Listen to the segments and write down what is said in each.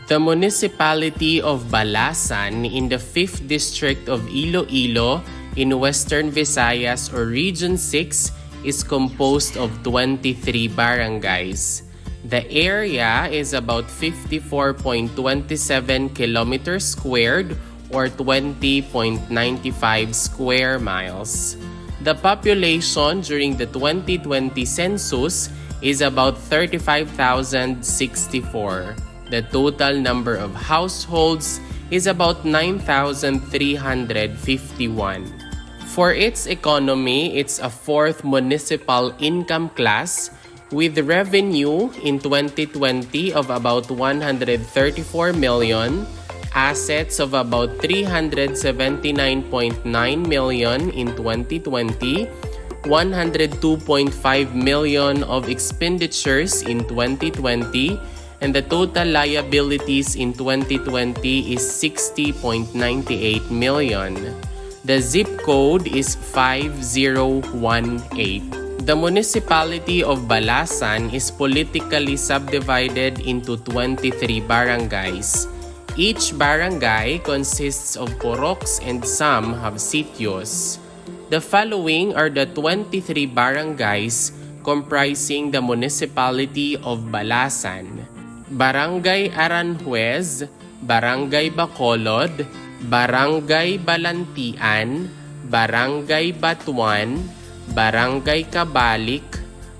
The Municipality of Balasan in the 5th District of Iloilo in Western Visayas or Region 6 is composed of 23 barangays. The area is about 54.27 kilometers squared or 20.95 square miles. The population during the 2020 census is about 35,064. The total number of households is about 9,351. For its economy, it's a fourth municipal income class with revenue in 2020 of about 134 million, assets of about 379.9 million in 2020, 102.5 million of expenditures in 2020, and the total liabilities in 2020 is 60.98 million. The zip code is 5018. The Municipality of Balasan is politically subdivided into 23 barangays. Each barangay consists of poroks and some have sitios. The following are the 23 barangays comprising the Municipality of Balasan: Barangay Aranjuez, Barangay Bacolod, Barangay Balantian, Barangay Batuan, Barangay Kabalik,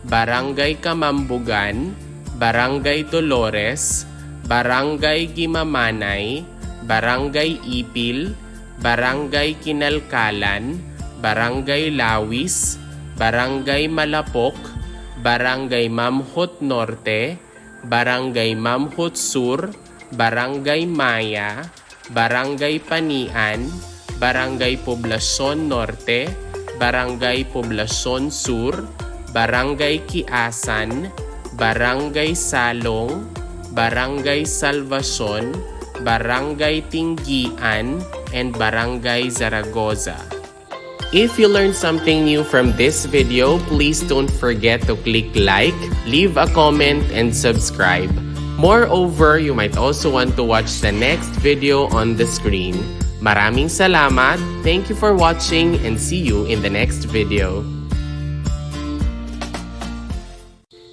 Barangay Kamambugan, Barangay Dolores, Barangay Gimamanay, Barangay Ipil, Barangay Kinalkalan, Barangay Lawis, Barangay Malapok, Barangay Mamhot Norte, Barangay Mamhot Sur, Barangay Maya, Barangay Panian, Barangay Poblacion Norte, Barangay Poblacion Sur, Barangay Kiasan, Barangay Salong, Barangay Salvacion, Barangay Tinggian, and Barangay Zaragoza. If you learned something new from this video, please don't forget to click like, leave a comment, and subscribe. Moreover, you might also want to watch the next video on the screen. Maraming salamat, thank you for watching, and see you in the next video.